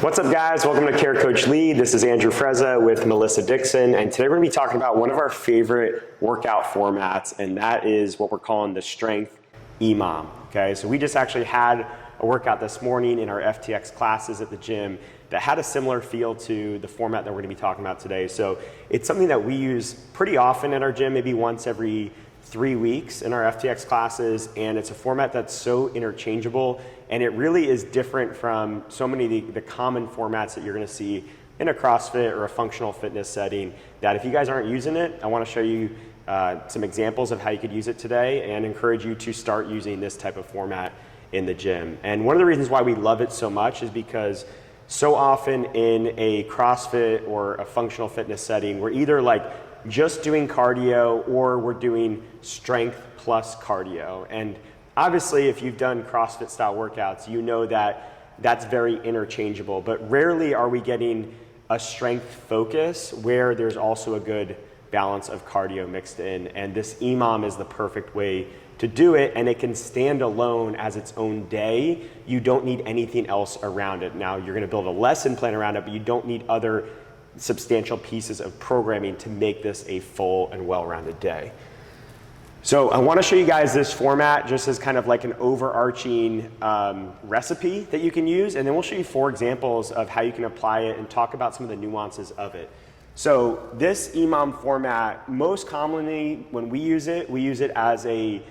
What's up, guys? Welcome to Care Coach Lee. This is Andrew Frezza with Melissa Dixon, and today we're going to be talking about one of our favorite workout formats, and that is what we're calling the Strength EMOM. Okay, so we just actually had a workout this morning in our FTX classes at the gym that had a similar feel to the format that we're going to be talking about today. So it's something that we use pretty often at our gym, maybe once every 3 weeks in our FTX classes, and it's a format that's so interchangeable, and it really is different from so many of the common formats that you're going to see in a CrossFit or a functional fitness setting, that if you guys aren't using it, I want to show you some examples of how you could use it today and encourage you to start using this type of format in the gym. And one of the reasons why we love it so much is because so often in a CrossFit or a functional fitness setting, we're either like just doing cardio or we're doing strength plus cardio. And obviously, if you've done CrossFit style workouts, you know that that's very interchangeable, but rarely are we getting a strength focus where there's also a good balance of cardio mixed in. And this EMOM is the perfect way to do it, and it can stand alone as its own day. You don't need anything else around it. Now, you're gonna build a lesson plan around it, but you don't need other substantial pieces of programming to make this a full and well-rounded day. So I want to show you guys this format just as kind of like an overarching recipe that you can use, and then we'll show you 4 examples of how you can apply it and talk about some of the nuances of it. So this EMOM format, most commonly when we use it as a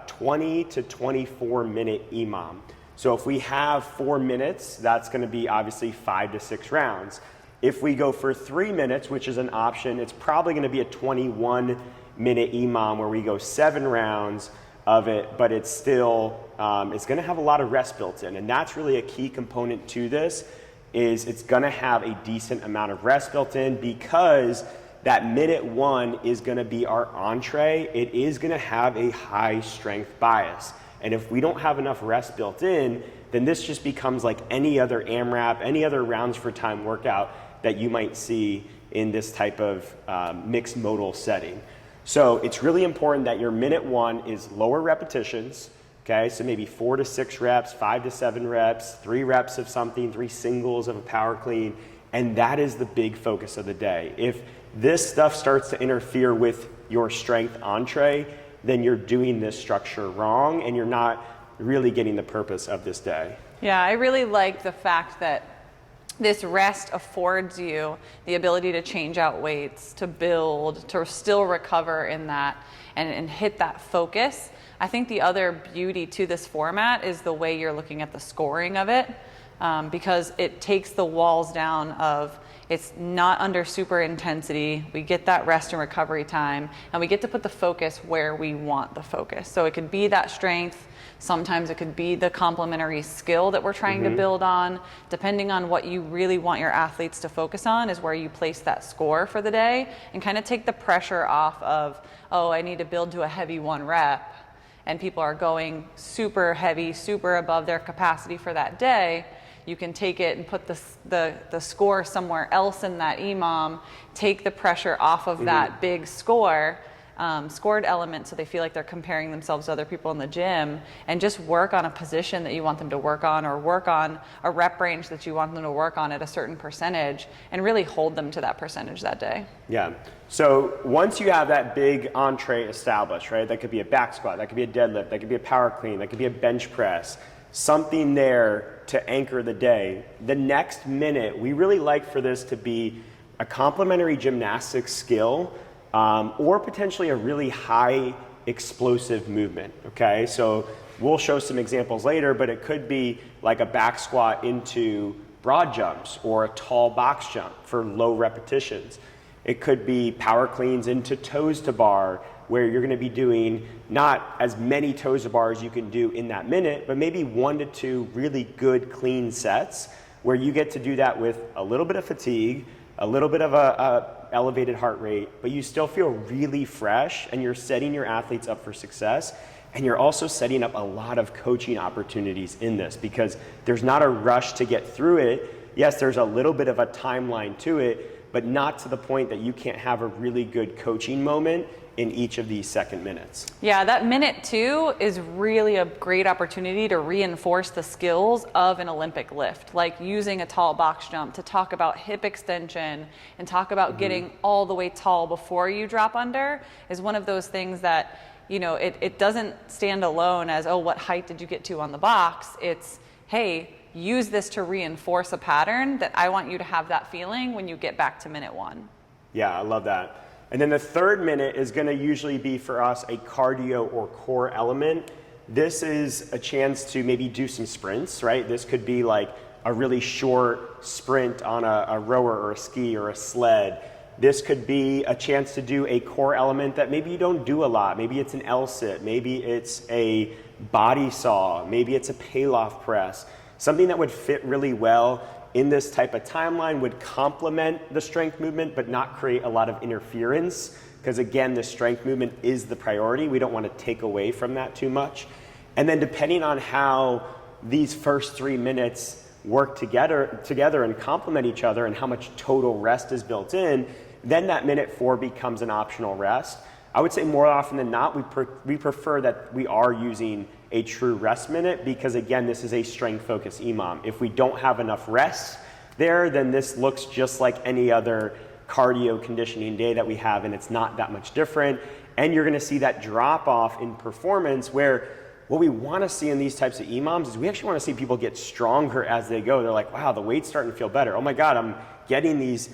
20 to 24 minute EMOM. So if we have 4 minutes, that's going to be obviously 5 to 6 rounds. If we go for 3 minutes, which is an option, it's probably going to be a 21 minute EMOM where we go 7 rounds of it, but it's still, it's going to have a lot of rest built in. And that's really a key component to this, is it's going to have a decent amount of rest built in, because that minute 1 is going to be our entree. It is going to have a high strength bias. And if we don't have enough rest built in, then this just becomes like any other AMRAP, any other rounds for time workout that you might see in this type of mixed modal setting. So it's really important that your minute 1 is lower repetitions, okay? So maybe 4 to 6 reps, 5 to 7 reps, 3 reps of something, 3 singles of a power clean, and that is the big focus of the day. If this stuff starts to interfere with your strength entree, then you're doing this structure wrong and you're not really getting the purpose of this day. Yeah, I really like the fact that this rest affords you the ability to change out weights, to build, to still recover in that and hit that focus. I think the other beauty to this format is the way you're looking at the scoring of it, because it takes the walls down of, it's not under super intensity. We get that rest and recovery time, and we get to put the focus where we want the focus. So it could be that strength. Sometimes it could be the complementary skill that we're trying to build on. Depending on what you really want your athletes to focus on is where you place that score for the day, and kind of take the pressure off of, oh, I need to build to a heavy 1 rep, and people are going super heavy, super above their capacity for that day. You can take it and put the score somewhere else in that EMOM, take the pressure off of that big scored element, so they feel like they're comparing themselves to other people in the gym, and just work on a position that you want them to work on, or work on a rep range that you want them to work on at a certain percentage, and really hold them to that percentage that day. Yeah. So once you have that big entree established, right? That could be a back squat, that could be a deadlift, that could be a power clean, that could be a bench press, something there to anchor the day. The next minute, we really like for this to be a complementary gymnastic skill, or potentially a really high explosive movement, okay? So we'll show some examples later, but it could be like a back squat into broad jumps, or a tall box jump for low repetitions. It could be power cleans into toes to bar, where you're gonna be doing not as many toes to bar as you can do in that minute, but maybe 1 to 2 really good clean sets, where you get to do that with a little bit of fatigue, a little bit of a elevated heart rate, but you still feel really fresh, and you're setting your athletes up for success. And you're also setting up a lot of coaching opportunities in this, because there's not a rush to get through it. Yes, there's a little bit of a timeline to it, but not to the point that you can't have a really good coaching moment in each of these second minutes. Yeah, that minute 2 is really a great opportunity to reinforce the skills of an Olympic lift, like using a tall box jump to talk about hip extension and talk about getting all the way tall before you drop under is one of those things that, you know, it doesn't stand alone as, oh, what height did you get to on the box? It's, hey, use this to reinforce a pattern that I want you to have that feeling when you get back to minute 1. Yeah, I love that. And then the third minute is going to usually be for us a cardio or core element. This is a chance to maybe do some sprints, right? This could be like a really short sprint on a rower or a ski or a sled. This could be a chance to do a core element that maybe you don't do a lot. Maybe it's an L-sit, maybe it's a body saw, maybe it's a Pallof press. Something that would fit really well in this type of timeline, would complement the strength movement but not create a lot of interference, because again, the strength movement is the priority. We don't want to take away from that too much. And then depending on how these first 3 minutes work together and complement each other and how much total rest is built in, then that minute 4 becomes an optional rest. I would say more often than not, we prefer that we are using a true rest minute, because again, this is a strength focused EMOM. If we don't have enough rest there, then this looks just like any other cardio conditioning day that we have, and it's not that much different. And you're gonna see that drop off in performance, where what we wanna see in these types of EMOMs is we actually wanna see people get stronger as they go. They're like, wow, the weight's starting to feel better. Oh my God, I'm getting these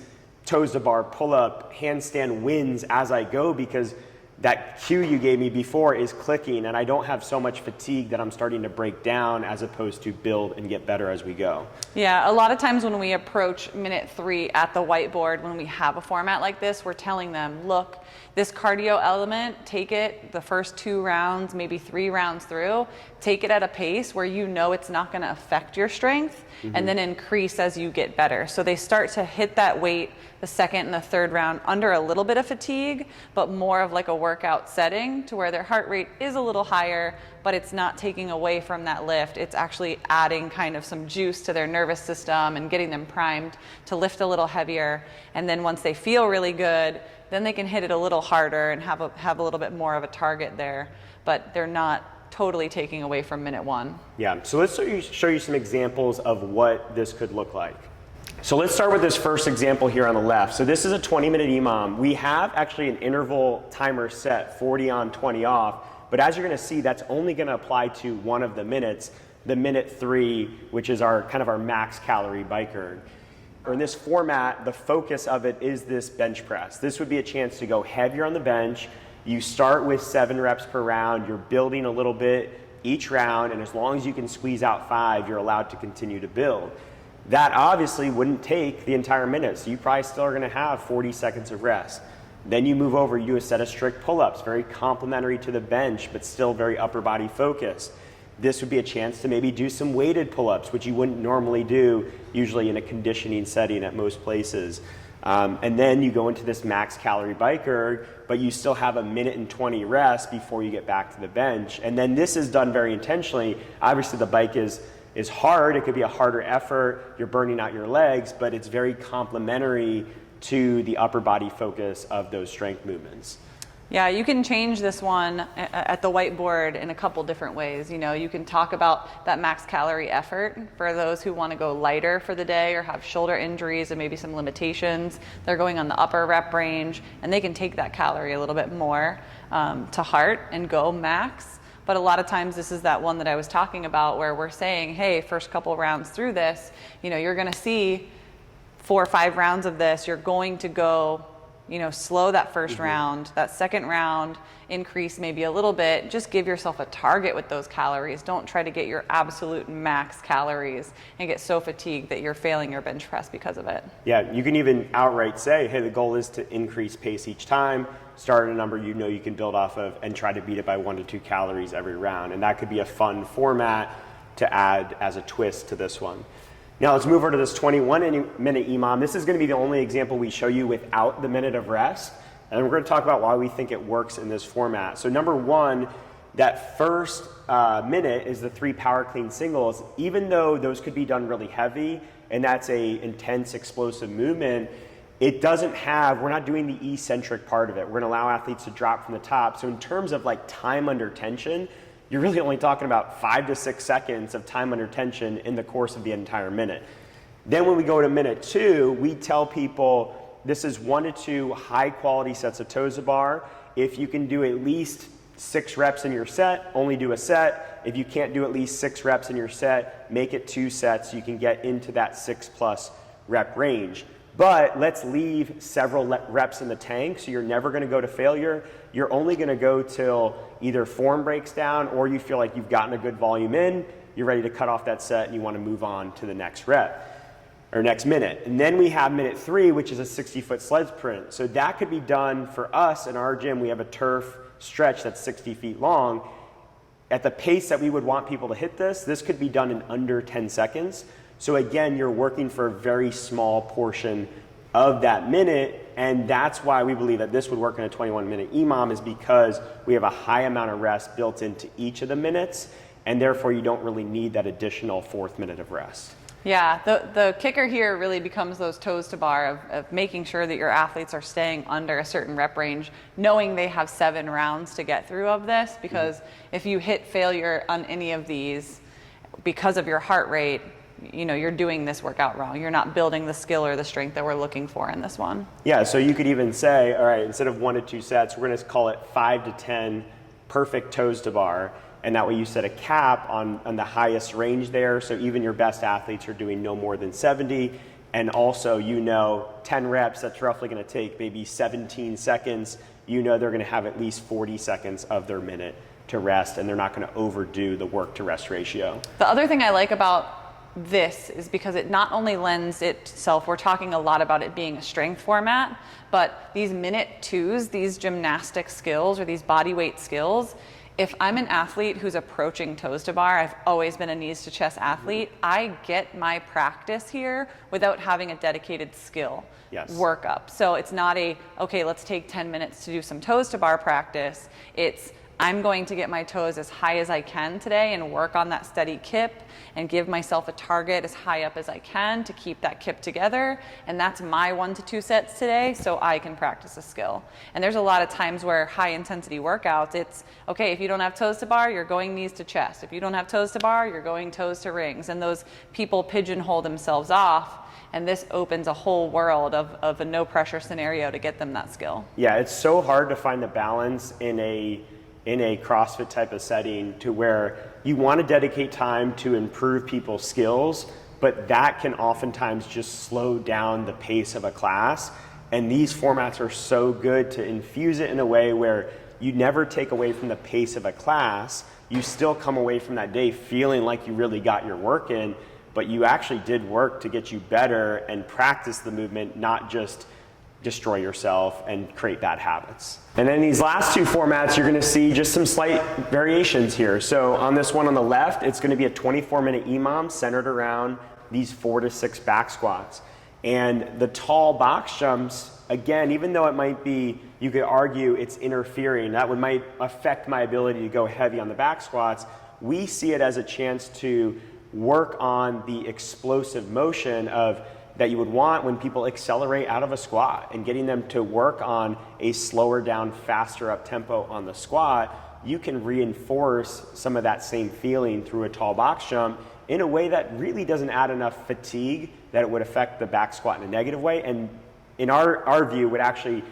toes to bar, pull up, handstand wins as I go, because that cue you gave me before is clicking and I don't have so much fatigue that I'm starting to break down, as opposed to build and get better as we go. Yeah, a lot of times when we approach minute 3 at the whiteboard, when we have a format like this, we're telling them, look, this cardio element, take it the first 2 rounds, maybe 3 rounds through, take it at a pace where you know it's not going to affect your strength, and then increase as you get better. So they start to hit that weight the second and the third round under a little bit of fatigue, but more of like a workout setting to where their heart rate is a little higher, but it's not taking away from that lift. It's actually adding kind of some juice to their nervous system and getting them primed to lift a little heavier. And then once they feel really good, then they can hit it a little harder and have a little bit more of a target there, but they're not totally taking away from minute 1. Yeah, so let's show you some examples of what this could look like. So let's start with this first example here on the left. So this is a 20-minute EMOM. We have actually an interval timer set, 40 on, 20 off, but as you're gonna see, that's only gonna apply to one of the minutes, the minute 3, which is our kind of our max calorie bike erg. Or in this format, the focus of it is this bench press. This would be a chance to go heavier on the bench. You start with 7 reps per round, you're building a little bit each round, and as long as you can squeeze out 5, you're allowed to continue to build. That obviously wouldn't take the entire minute, so you probably still are gonna have 40 seconds of rest. Then you move over, you do a set of strict pull-ups, very complementary to the bench, but still very upper body focused. This would be a chance to maybe do some weighted pull-ups, which you wouldn't normally do usually in a conditioning setting at most places. And then you go into this max calorie bike erg, but you still have a minute and 20 rest before you get back to the bench. And then this is done very intentionally. Obviously the bike is hard, it could be a harder effort, you're burning out your legs, but it's very complementary to the upper body focus of those strength movements. Yeah, you can change this one at the whiteboard in a couple different ways. You know, you can talk about that max calorie effort for those who want to go lighter for the day or have shoulder injuries and maybe some limitations. They're going on the upper rep range and they can take that calorie a little bit more to heart and go max. But a lot of times this is that one that I was talking about where we're saying, hey, first couple rounds through this, you know, you're going to see 4 or 5 rounds of this. You're going to go, you know, slow that first round, that second round, increase maybe a little bit. Just give yourself a target with those calories. Don't try to get your absolute max calories and get so fatigued that you're failing your bench press because of it. Yeah, you can even outright say, hey, the goal is to increase pace each time, start at a number you know you can build off of, and try to beat it by 1 to 2 calories every round. And that could be a fun format to add as a twist to this one. Now let's move over to this 21-minute EMOM. This is going to be the only example we show you without the minute of rest. And we're going to talk about why we think it works in this format. So number 1, that first minute is the 3 power clean singles. Even though those could be done really heavy and that's a intense explosive movement, it doesn't have, we're not doing the eccentric part of it. We're gonna allow athletes to drop from the top. So in terms of like time under tension, you're really only talking about 5 to 6 seconds of time under tension in the course of the entire minute. Then when we go to minute 2, we tell people this is 1 to 2 high quality sets of toes to bar. If you can do at least 6 reps in your set, only do a set. If you can't do at least 6 reps in your set, make it 2 sets so you can get into that 6+ rep range. But let's leave several reps in the tank, so you're never gonna go to failure. You're only gonna go till either form breaks down or you feel like you've gotten a good volume in, you're ready to cut off that set and you wanna move on to the next rep or next minute. And then we have minute 3, which is a 60-foot sled sprint. So that could be done for us in our gym. We have a turf stretch that's 60 feet long. At the pace that we would want people to hit this could be done in under 10 seconds. So again, you're working for a very small portion of that minute, and that's why we believe that this would work in a 21-minute EMOM, is because we have a high amount of rest built into each of the minutes, and therefore you don't really need that additional 4th minute of rest. Yeah, the kicker here really becomes those toes to bar of making sure that your athletes are staying under a certain rep range, knowing they have 7 rounds to get through of this, because if you hit failure on any of these because of your heart rate, you know, you're doing this workout wrong. You're not building the skill or the strength that we're looking for in this one. Yeah, so you could even say, all right, instead of 1 to 2 sets, we're gonna call it 5 to 10 perfect toes to bar. And that way you set a cap on the highest range there. So even your best athletes are doing no more than 70. And also, you know, 10 reps, that's roughly gonna take maybe 17 seconds. You know they're gonna have at least 40 seconds of their minute to rest, and they're not gonna overdo the work to rest ratio. The other thing I like about this is because it not only lends itself, we're talking a lot about it being a strength format, but these minute 2s, these gymnastic skills or these body weight skills, if I'm an athlete who's approaching toes to bar, I've always been a knees to chest athlete, I get my practice here without having a dedicated skill workup. So it's not okay, let's take 10 minutes to do some toes to bar practice. It's, I'm going to get my toes as high as I can today and work on that steady kip and give myself a target as high up as I can to keep that kip together. And that's my 1 to 2 sets today, so I can practice a skill. And there's a lot of times where high intensity workouts, it's, okay, if you don't have toes to bar, you're going knees to chest. If you don't have toes to bar, you're going toes to rings. And those people pigeonhole themselves off. And this opens a whole world of a no pressure scenario to get them that skill. Yeah, it's so hard to find the balance in a CrossFit type of setting to where you want to dedicate time to improve people's skills, but that can oftentimes just slow down the pace of a class. And these formats are so good to infuse it in a way where you never take away from the pace of a class. You still come away from that day feeling like you really got your work in, but you actually did work to get you better and practice the movement, not just destroy yourself and create bad habits. And then these last 2 formats, you're gonna see just some slight variations here. So on this one on the left, it's gonna be a 24-minute EMOM centered around these 4 to 6 back squats. And the tall box jumps, again, even though it might be, you could argue it's interfering, that might affect my ability to go heavy on the back squats, we see it as a chance to work on the explosive motion that you would want when people accelerate out of a squat, and getting them to work on a slower down, faster up tempo on the squat. You can reinforce some of that same feeling through a tall box jump in a way that really doesn't add enough fatigue that it would affect the back squat in a negative way, and in our view would actually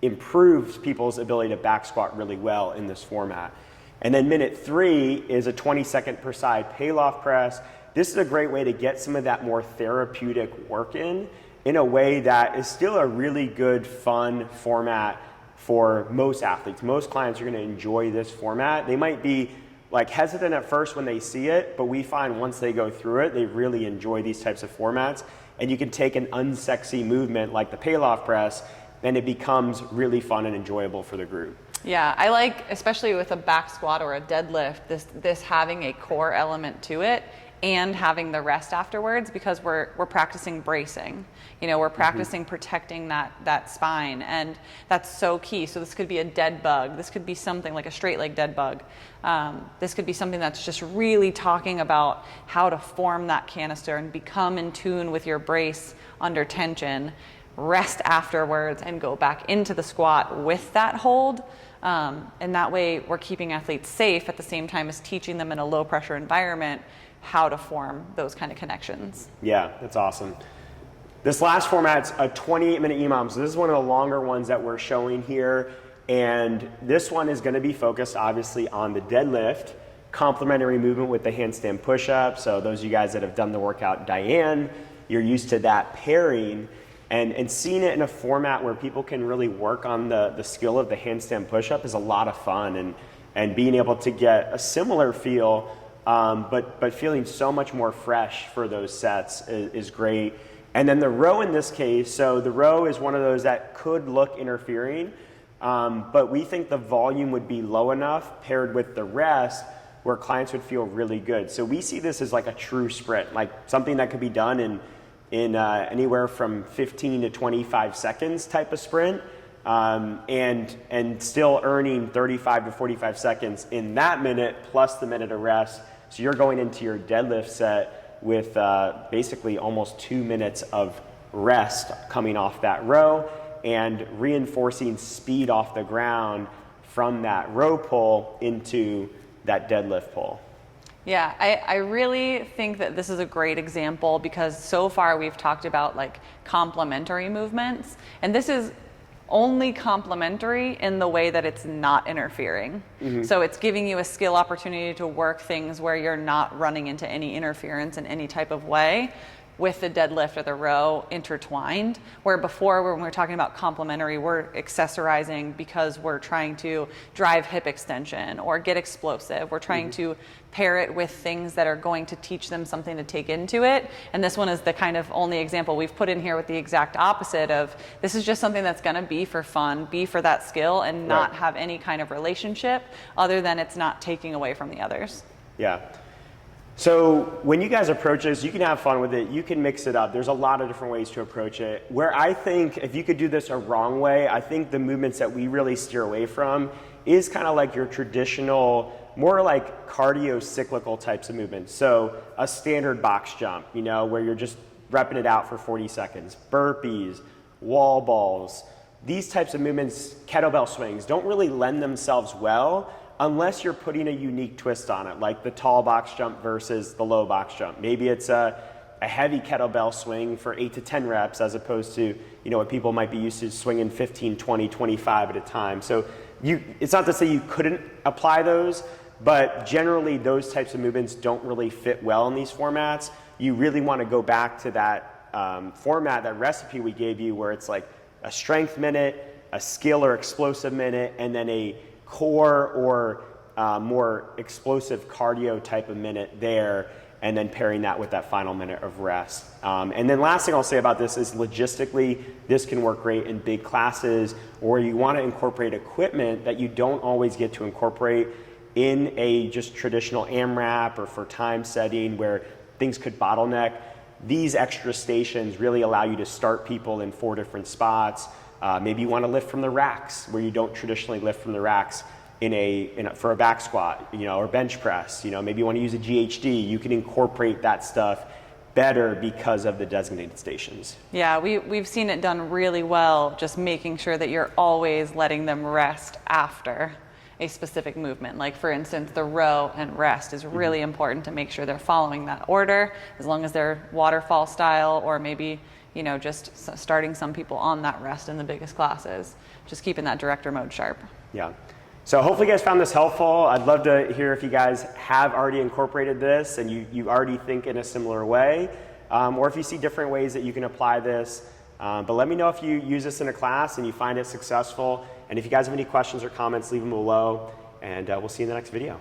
improve people's ability to back squat really well in this format. And then minute 3 is a 20-second per side payloft press. This is a great way to get some of that more therapeutic work in a way that is still a really good, fun format for most athletes. Most clients are gonna enjoy this format. They might be like hesitant at first when they see it, but we find once they go through it, they really enjoy these types of formats. And you can take an unsexy movement like the payloft press, and it becomes really fun and enjoyable for the group. Yeah, I like, especially with a back squat or a deadlift, this having a core element to it and having the rest afterwards, because we're practicing bracing. You know, we're practicing protecting that spine, and that's so key. So this could be a dead bug. This could be something like a straight leg dead bug. This could be something that's just really talking about how to form that canister and become in tune with your brace under tension, rest afterwards, and go back into the squat with that hold. And that way we're keeping athletes safe at the same time as teaching them in a low pressure environment how to form those kind of connections. Yeah, that's awesome. This last format's a 28-minute EMOM. So this is one of the longer ones that we're showing here. And this one is going to be focused obviously on the deadlift, complementary movement with the handstand push-up. So those of you guys that have done the workout Diane, you're used to that pairing. And seeing it in a format where people can really work on the skill of the handstand push-up is a lot of fun. And being able to get a similar feel, but feeling so much more fresh for those sets is great. And then the row in this case, so the row is one of those that could look interfering, but we think the volume would be low enough paired with the rest where clients would feel really good. So we see this as like a true sprint, like something that could be done in anywhere from 15 to 25 seconds type of sprint, and still earning 35 to 45 seconds in that minute plus the minute of rest. So you're going into your deadlift set with basically almost 2 minutes of rest coming off that row and reinforcing speed off the ground from that row pull into that deadlift pull. Yeah, I really think that this is a great example because so far we've talked about like complementary movements, and this is only complementary in the way that it's not interfering. So it's giving you a skill opportunity to work things where you're not running into any interference in any type of way with the deadlift or the row intertwined, where before when we're talking about complementary, we're accessorizing because we're trying to drive hip extension or get explosive. We're trying to pair it with things that are going to teach them something to take into it. And this one is the kind of only example we've put in here with the exact opposite of this is just something that's gonna be for fun, be for that skill, and not have any kind of relationship other than it's not taking away from the others. Yeah. So when you guys approach this, you can have fun with it. You can mix it up. There's a lot of different ways to approach it. Where I think if you could do this a wrong way, I think the movements that we really steer away from is kind of like your traditional, more like cardio cyclical types of movements. So a standard box jump, you know, where you're just repping it out for 40 seconds. Burpees, wall balls, these types of movements, kettlebell swings, don't really lend themselves well unless you're putting a unique twist on it, like the tall box jump versus the low box jump. Maybe it's a heavy kettlebell swing for 8 to 10 reps as opposed to, you know, what people might be used to swinging 15, 20, 25 at a time. So it's not to say you couldn't apply those, but generally those types of movements don't really fit well in these formats. You really want to go back to that format, that recipe we gave you where it's like a strength minute, a skill or explosive minute, and then a core or more explosive cardio type of minute there, and then pairing that with that final minute of rest. And then last thing I'll say about this is logistically, this can work great in big classes or you want to incorporate equipment that you don't always get to incorporate in a just traditional AMRAP or for time setting where things could bottleneck. These extra stations really allow you to start people in 4 different spots. Maybe you want to lift from the racks where you don't traditionally lift from the racks for a back squat, you know, or bench press. You know, maybe you want to use a GHD. You can incorporate that stuff better because of the designated stations. Yeah, we've seen it done really well, just making sure that you're always letting them rest after a specific movement. Like for instance, the row and rest is really important to make sure they're following that order, as long as they're waterfall style or maybe, you know, just starting some people on that rest in the biggest classes, just keeping that director mode sharp. Yeah. So hopefully you guys found this helpful. I'd love to hear if you guys have already incorporated this and you already think in a similar way, or if you see different ways that you can apply this. But let me know if you use this in a class and you find it successful. And if you guys have any questions or comments, leave them below, and we'll see you in the next video.